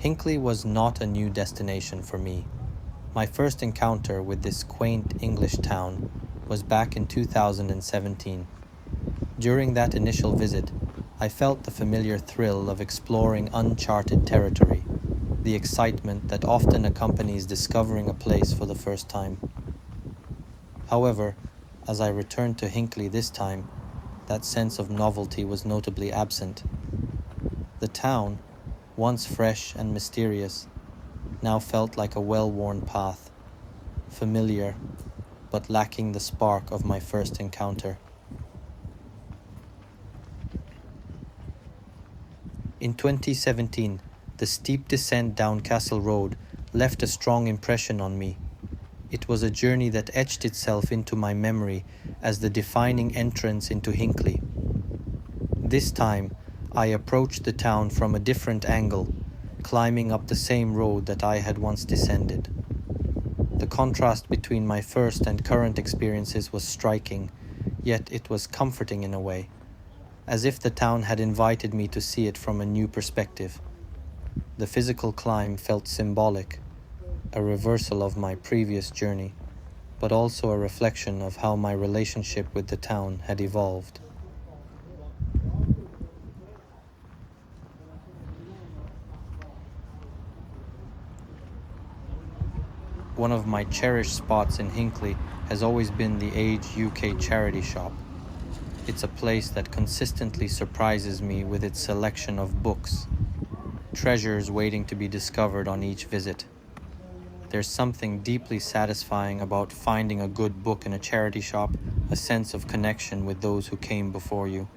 Hinckley was not a new destination for me. My first encounter with this quaint English town was back in 2017. During that initial visit, I felt the familiar thrill of exploring uncharted territory, the excitement that often accompanies discovering a place for the first time. However, as I returned to Hinckley this time, that sense of novelty was notably absent. The town, once fresh and mysterious, now felt like a well-worn path, familiar, but lacking the spark of my first encounter. In 2017, the steep descent down Castle Road left a strong impression on me. It was a journey that etched itself into my memory as the defining entrance into Hinckley. This time, I approached the town from a different angle, climbing up the same road that I had once descended. The contrast between my first and current experiences was striking, yet it was comforting in a way, as if the town had invited me to see it from a new perspective. The physical climb felt symbolic, a reversal of my previous journey, but also a reflection of how my relationship with the town had evolved. One of my cherished spots in Hinckley has always been the Age UK charity shop. It's a place that consistently surprises me with its selection of books, treasures waiting to be discovered on each visit. There's something deeply satisfying about finding a good book in a charity shop, a sense of connection with those who came before you.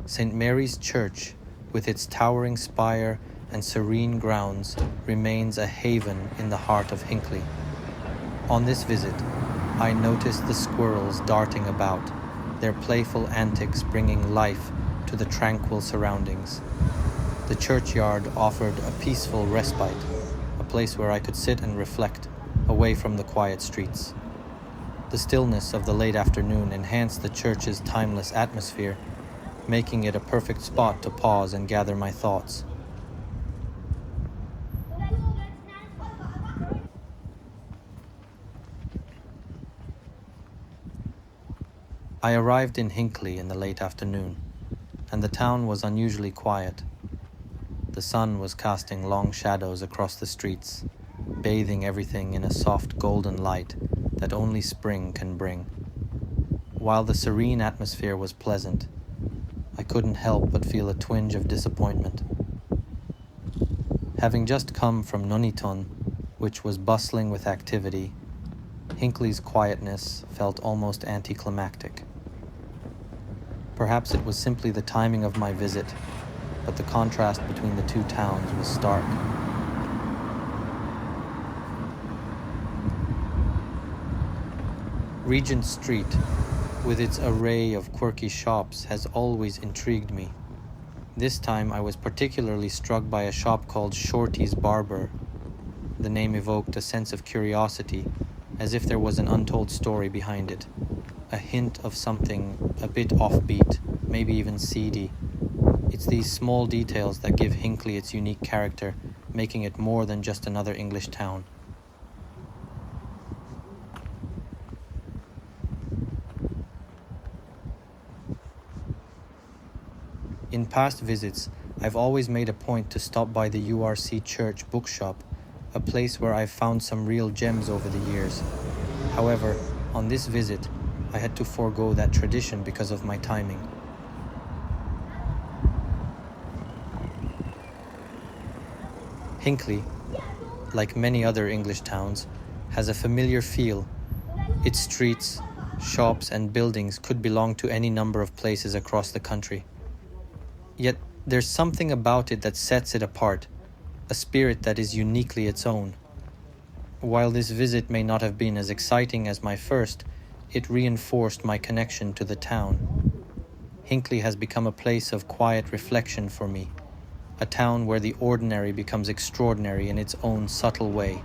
St. Mary's Church, with its towering spire and serene grounds, remains a haven in the heart of Hinckley. On this visit, I noticed the squirrels darting about, their playful antics bringing life to the tranquil surroundings. The churchyard offered a peaceful respite, a place where I could sit and reflect, away from the quiet streets. The stillness of the late afternoon enhanced the church's timeless atmosphere, making it a perfect spot to pause and gather my thoughts. I arrived in Hinckley in the late afternoon, and the town was unusually quiet. The sun was casting long shadows across the streets, bathing everything in a soft golden light that only spring can bring. While the serene atmosphere was pleasant, I couldn't help but feel a twinge of disappointment. Having just come from Nuneaton, which was bustling with activity, Hinckley's quietness felt almost anticlimactic. Perhaps it was simply the timing of my visit, but the contrast between the two towns was stark. Regent Street, with its array of quirky shops, has always intrigued me. This time I was particularly struck by a shop called Shorty's Barber. The name evoked a sense of curiosity, as if there was an untold story behind it, a hint of something a bit offbeat, maybe even seedy. It's these small details that give Hinckley its unique character, making it more than just another English town. In past visits, I've always made a point to stop by the URC Church bookshop, a place where I've found some real gems over the years. However, on this visit, I had to forego that tradition because of my timing. Hinckley, like many other English towns, has a familiar feel. Its streets, shops, and buildings could belong to any number of places across the country. Yet there's something about it that sets it apart, a spirit that is uniquely its own. While this visit may not have been as exciting as my first, it reinforced my connection to the town. Hinckley has become a place of quiet reflection for me, a town where the ordinary becomes extraordinary in its own subtle way.